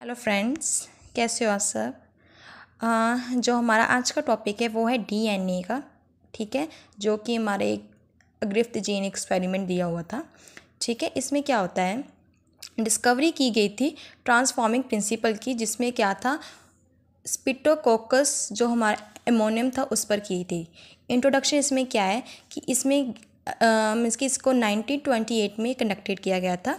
Hello friends, कैसे हो आप सब। जो हमारा आज का टॉपिक है वो है डीएनए का। ठीक है, जो कि हमारे एक ग्रिफ्थ जीन एक्सपेरिमेंट दिया हुआ था। ठीक है, इसमें क्या होता है, डिस्कवरी की गई थी ट्रांसफॉर्मिंग प्रिंसिपल की, जिसमें क्या था, स्पिटोकोकस जो हमारा एमोनियम था उस पर की थी। इंट्रोडक्शन इसमें क्या है कि इसमें इसको 1928 में कंडक्टेड किया गया था।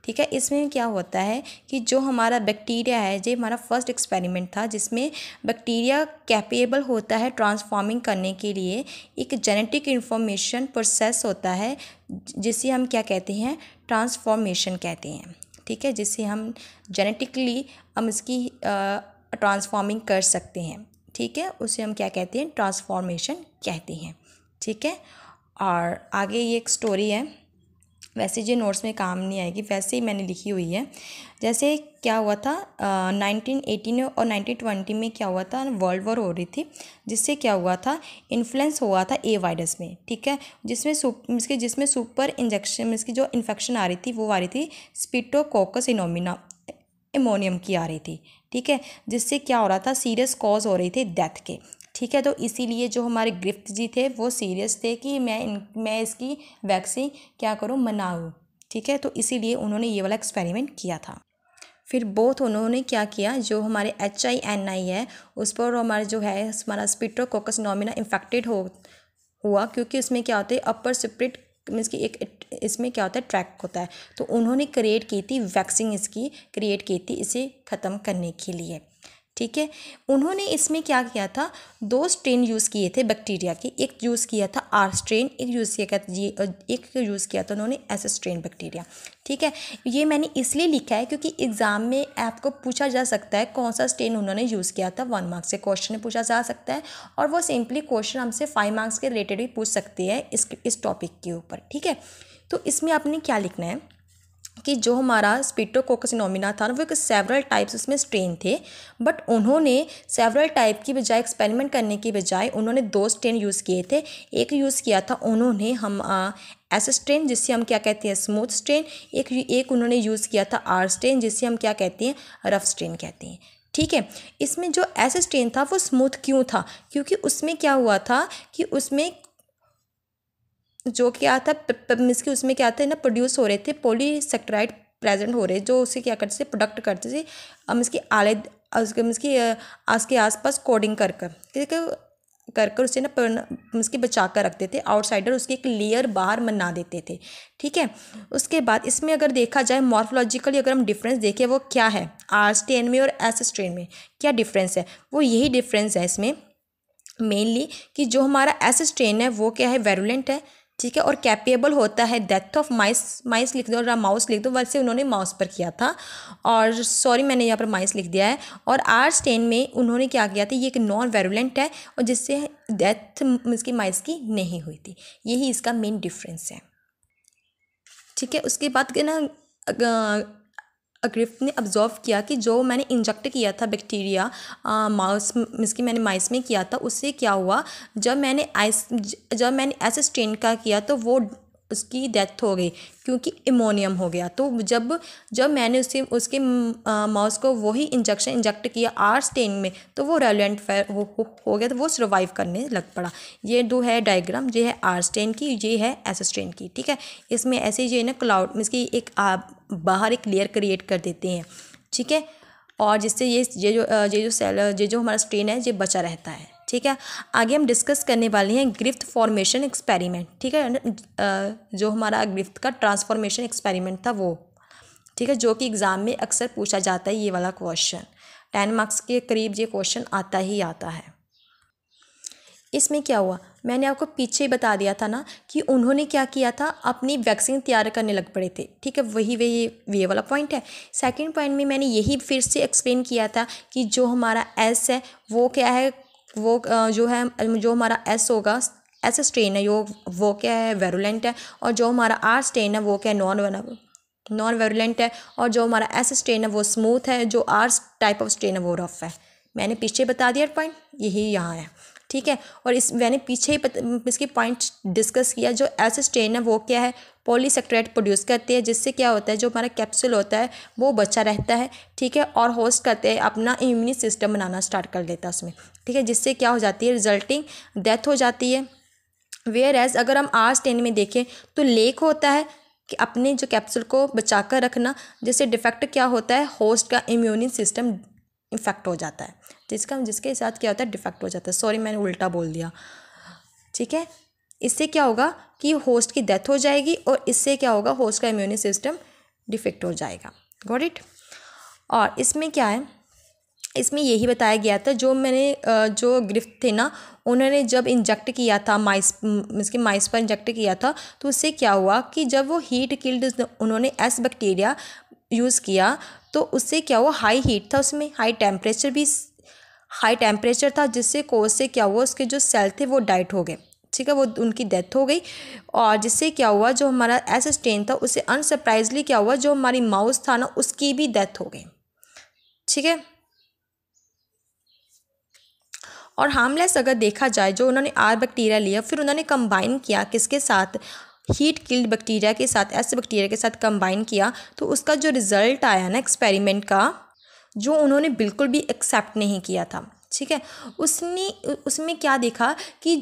ठीक है, इसमें क्या होता है कि जो हमारा बैक्टीरिया है, जो हमारा फर्स्ट एक्सपेरिमेंट था, जिसमें बैक्टीरिया कैपेबल होता है ट्रांसफॉर्मिंग करने के लिए। एक जेनेटिक इन्फॉर्मेशन प्रोसेस होता है जिसे हम क्या कहते हैं, ट्रांसफॉर्मेशन कहते हैं। ठीक है, जिसे हम जेनेटिकली हम इसकी ट्रांसफॉर्मिंग कर सकते हैं। ठीक है, उसे हम क्या कहते हैं, ट्रांसफॉर्मेशन कहते हैं। ठीक है, और आगे ये एक स्टोरी है, वैसे जो नोट्स में काम नहीं आएगी, वैसे ही मैंने लिखी हुई है। जैसे क्या हुआ था 1918 और 1920 में क्या हुआ था, वर्ल्ड वॉर हो रही थी, जिससे क्या हुआ था, इन्फ्लुएंस हुआ था ए वायरस में। ठीक है, जिसमें सुपर इंजेक्शन इसकी जो इन्फेक्शन आ रही थी वो आ रही थी स्पिटोकोकस एमोनियम की आ रही थी। ठीक है, जिससे क्या हो रहा था, सीरियस कॉज हो रही थी डेथ के। ठीक है, तो इसीलिए जो हमारे ग्रिफ्थ जी थे वो सीरियस थे कि मैं इसकी वैक्सीन क्या करूं, बनाऊं। ठीक है, तो इसीलिए उन्होंने ये वाला एक्सपेरिमेंट किया था। फिर बोथ उन्होंने क्या किया, जो हमारे HINI है उस पर हमारे जो है हमारा स्पिटोकोकस नॉमिना इन्फेक्टेड हुआ, क्योंकि उसमें क्या होता है, अपर सिप्रिट मीन्स कि एक इसमें क्या होता है, ट्रैक होता है। तो उन्होंने क्रिएट की थी वैक्सीन, इसकी क्रिएट की थी इसे ख़त्म करने के लिए। ठीक है, उन्होंने इसमें क्या किया था, 2 स्ट्रेन यूज़ किए थे बैक्टीरिया के। एक यूज़ किया था R स्ट्रेन, एक यूज़ किया था उन्होंने S स्ट्रेन बैक्टीरिया। ठीक है, ये मैंने इसलिए लिखा है क्योंकि एग्ज़ाम में आपको पूछा जा सकता है कौन सा स्ट्रेन उन्होंने यूज़ किया था। 1 मार्क्स से क्वेश्चन पूछा जा सकता है, और वो सिंपली क्वेश्चन हमसे 5 मार्क्स के रिलेटेड भी पूछ सकते हैं इस टॉपिक के ऊपर। ठीक है, तो इसमें आपने क्या लिखना है कि जो हमारा स्पिटोकोकस नॉमिना था वो एक सेवरल टाइप्स उसमें स्ट्रेन थे, बट उन्होंने सेवरल टाइप की बजाय, एक्सपेरिमेंट करने की बजाय उन्होंने 2 स्ट्रेन यूज़ किए थे। एक यूज़ किया था उन्होंने हम S स्ट्रेन, जिससे हम क्या कहते हैं, स्मूथ स्ट्रेन। एक उन्होंने यूज़ किया था R स्ट्रेन, जिससे हम क्या कहते हैं, रफ स्ट्रेन कहते हैं। ठीक है, इसमें जो S स्ट्रेन था वो स्मूथ क्यों था, क्योंकि उसमें क्या हुआ था कि उसमें जो क्या था मीन्स कि उसमें क्या था ना, प्रोड्यूस हो रहे थे पॉलीसेक्राइड प्रेजेंट हो रहे, जो उसे क्या करते थे, प्रोडक्ट करते थे इसके आले मीन्स की आज के आसपास कोडिंग कर उसे ना उसकी बचा कर रखते थे, आउटसाइडर उसकी एक लेयर बाहर बना देते थे। ठीक है, उसके बाद इसमें अगर देखा जाए मॉर्फोलॉजिकली, अगर हम डिफरेंस देखें वो क्या है, R स्ट्रेन में और S स्ट्रेन में क्या डिफरेंस है, वो यही डिफरेंस है इसमें मेनली, कि जो हमारा S स्ट्रेन है वो क्या है, वेरुलेंट है। ठीक है, और कैपेबल होता है डेथ ऑफ माइस लिख दो और माउस लिख दो, वैसे उन्होंने माउस पर किया था, और सॉरी मैंने यहाँ पर माइस लिख दिया है। और R स्ट्रेन में उन्होंने क्या किया था, ये एक नॉन वेरुलेंट है और जिससे डेथ इसकी माइस की नहीं हुई थी। यही इसका मेन डिफरेंस है। ठीक है, उसके बाद के ना ग्रिफ्थ ने ऑब्जर्व किया कि जो मैंने इंजेक्ट किया था बैक्टीरिया माउस इसकी मैंने माइस में किया था, उससे क्या हुआ, जब मैंने S स्ट्रेन का किया तो वो उसकी डेथ हो गई क्योंकि एमोनियम हो गया। तो जब मैंने उसके माउस को वही इंजेक्ट किया R स्ट्रेन में, तो वो रेलेवेंट हो गया, तो वो सर्वाइव करने लग पड़ा। ये 2 है डायग्राम, ये है R स्ट्रेन की, ये है S स्ट्रेन की। ठीक है, इसमें ऐसे ये ना क्लाउड इसकी एक बाहर एक लेयर क्रिएट कर देते हैं। ठीक है, और जिससे ये जो हमारा स्ट्रेन है ये बचा रहता है। ठीक है, आगे हम डिस्कस करने वाले हैं ग्रिफ्थ फॉर्मेशन एक्सपेरिमेंट। ठीक है, जो हमारा ग्रिफ्थ का ट्रांसफॉर्मेशन एक्सपेरिमेंट था वो। ठीक है, जो कि एग्ज़ाम में अक्सर पूछा जाता है, ये वाला क्वेश्चन 10 मार्क्स के करीब ये क्वेश्चन आता ही आता है। इसमें क्या हुआ, मैंने आपको पीछे बता दिया था ना कि उन्होंने क्या किया था, अपनी वैक्सीन तैयार करने लग पड़े थे। ठीक है, वही ये वाला पॉइंट है। सेकंड पॉइंट में मैंने यही फिर से एक्सप्लेन किया था कि जो हमारा S है वो क्या है, वो जो हमारा S होगा, S स्ट्रेन है वो क्या है, वेरुलेंट है, और जो हमारा R स्ट्रेन है वो क्या है, नॉन वेरुलेंट है, और जो हमारा S स्ट्रेन है वो स्मूथ है, जो R टाइप ऑफ स्ट्रेन है वो रफ है। मैंने पीछे बता दिया पॉइंट, यही यहाँ है। ठीक है। और इस मैंने पीछे ही इसके पॉइंट डिस्कस किया। जो ऐसे स्ट्रेन है वो क्या है, पॉलीसेक्राइड प्रोड्यूस करते हैं, जिससे क्या होता है जो हमारा कैप्सूल होता है वो बचा रहता है, ठीक है। और होस्ट करते हैं अपना इम्यून सिस्टम बनाना स्टार्ट कर लेता है उसमें, ठीक है, जिससे क्या हो जाती है, रिजल्टिंग डेथ हो जाती है। वेयर एज अगर हम आर स्ट्रेन में देखें तो लेक होता है कि अपने जो कैप्सूल को बचा कर रखना, जिससे डिफेक्ट क्या होता है, होस्ट का इम्यून सिस्टम इफेक्ट हो जाता है, जिसके साथ क्या होता है, डिफेक्ट हो जाता है। सॉरी मैंने उल्टा बोल दिया, ठीक है। इससे क्या होगा कि होस्ट की डेथ हो जाएगी और इससे क्या होगा, होस्ट का इम्यून सिस्टम डिफेक्ट हो जाएगा। Got it. और इसमें क्या है, इसमें यही बताया गया था, जो ग्रिफ्ट थे ना, उन्होंने जब इंजेक्ट किया था माइस पर इंजेक्ट किया था, तो उससे क्या हुआ कि जब वो हीट किल्ड उन्होंने एस बैक्टीरिया यूज़ किया तो उससे क्या हुआ, हाई हीट था उसमें, हाई टेम्परेचर था, जिससे कोज से क्या हुआ, उसके जो सेल थे वो डाइट हो गए, ठीक है, वो उनकी डेथ हो गई। और जिससे क्या हुआ, जो हमारा ऐसा स्ट्रेन था उससे अनसरप्राइजली क्या हुआ, जो हमारी माउस था ना उसकी भी डेथ हो गई, ठीक है। और हार्मलेस अगर देखा जाए, जो उन्होंने आर बैक्टीरिया लिया फिर उन्होंने कंबाइन किया किसके साथ, हीट किल्ड बैक्टीरिया के साथ, ऐसे बैक्टीरिया के साथ कंबाइन किया, तो उसका जो रिज़ल्ट आया ना एक्सपेरिमेंट का, जो उन्होंने बिल्कुल भी एक्सेप्ट नहीं किया था, ठीक है। उसमें क्या देखा कि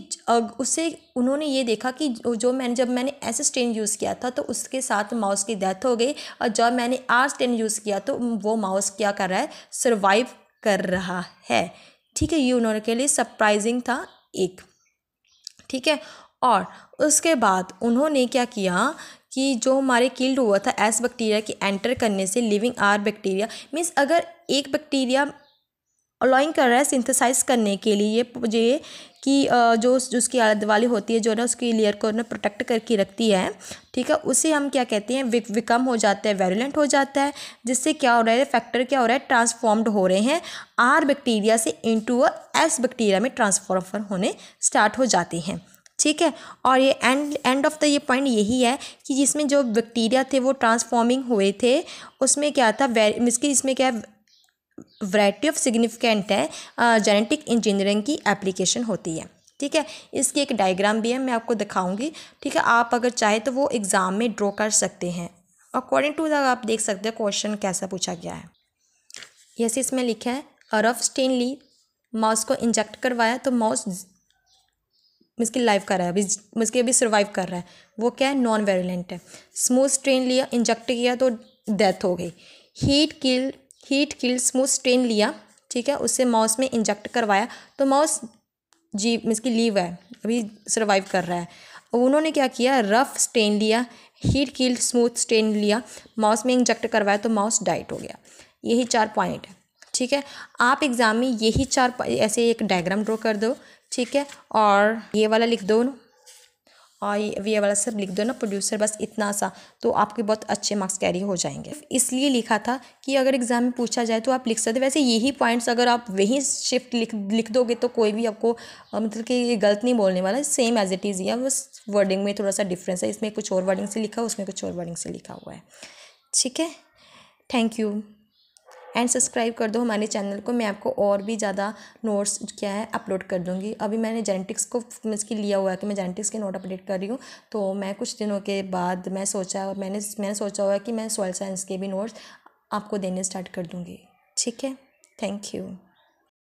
उससे उन्होंने ये देखा कि जब मैंने ऐसे स्ट्रेन यूज़ किया था तो उसके साथ माउस की डेथ हो गई, और जब मैंने आर स्ट्रेन यूज़ किया तो वो माउस क्या कर रहा है, सर्वाइव कर रहा है, ठीक है। ये उन्होंने के लिए सरप्राइजिंग था एक, ठीक है। और उसके बाद उन्होंने क्या किया कि जो हमारे किल्ड हुआ था एस बैक्टीरिया के एंटर करने से लिविंग आर बैक्टीरिया, मीन्स अगर एक बैक्टीरिया अलाउइंग कर रहा है सिंथेसाइज करने के लिए ये कि जो उसकी आले दुआली होती है, जो ना उसकी लेयर को ना प्रोटेक्ट करके रखती है, ठीक है, उसे हम क्या कहते हैं, विकम हो जाता है, वेरुलेंट हो जाता है, जिससे क्या हो रहा है, फैक्टर क्या हो रहा है, ट्रांसफॉर्म्ड हो रहे हैं, आर बैक्टीरिया से इनटू एस बैक्टीरिया में ट्रांसफॉर्म होने स्टार्ट हो जाते हैं, ठीक है। और ये एंड ऑफ द ये पॉइंट यही है कि जिसमें जो बैक्टीरिया थे वो ट्रांसफॉर्मिंग हुए थे, उसमें क्या था, इसमें क्या है, वैरायटी ऑफ सिग्निफिकेंट है, जेनेटिक इंजीनियरिंग की एप्लीकेशन होती है, ठीक है। इसकी एक डायग्राम भी है, मैं आपको दिखाऊंगी, ठीक है। आप अगर चाहे तो वो एग्ज़ाम में ड्रॉ कर सकते हैं, अकॉर्डिंग टू द आप देख सकते हैं क्वेश्चन कैसा पूछा गया है। जैसे इसमें लिखा है, रफ स्टेन ली, माउस को इंजेक्ट करवाया तो माउस इसकी लाइव कर रहा है, अभी सर्वाइव कर रहा है, वो क्या है, नॉन वेरुलेंट है। स्मूथ स्ट्रेन लिया, इंजेक्ट किया तो डेथ हो गई। हीट किल स्मूथ स्ट्रेन लिया, ठीक है, उससे माउस में इंजेक्ट करवाया तो माउस इसकी लीव है, अभी सर्वाइव कर रहा है। उन्होंने क्या किया, रफ स्ट्रेन लिया, हीट किल स्मूथ स्ट्रेन लिया, माउस में इंजेक्ट करवाया तो माउस डाइट हो गया। यही 4 पॉइंट है, ठीक है। आप एग्ज़ाम में यही 4 ऐसे एक डायग्राम ड्रॉ कर दो, ठीक है, और ये वाला लिख दो और ये वाला सब लिख दो ना, प्रोड्यूसर, बस इतना सा, तो आपके बहुत अच्छे मार्क्स कैरी हो जाएंगे। इसलिए लिखा था कि अगर एग्जाम में पूछा जाए तो आप लिख सकते। वैसे यही पॉइंट्स अगर आप वहीं शिफ्ट लिख दोगे तो कोई भी आपको मतलब कि ये गलत नहीं बोलने वाला, सेम एज इट इज़, या बस वर्डिंग में थोड़ा सा डिफरेंस है, इसमें कुछ और वर्डिंग से लिखा है, उसमें कुछ और वर्डिंग से लिखा हुआ है, ठीक है। थैंक यू एंड सब्सक्राइब कर दो हमारे चैनल को, मैं आपको और भी ज़्यादा नोट्स क्या है अपलोड कर दूँगी। अभी मैंने जेनेटिक्स को इसकी लिया हुआ है कि मैं जेनेटिक्स के नोट अपडेट कर रही हूँ, तो मैं कुछ दिनों के बाद मैंने सोचा हुआ है कि मैं सॉइल साइंस के भी नोट्स आपको देने स्टार्ट कर दूँगी, ठीक है। Thank you.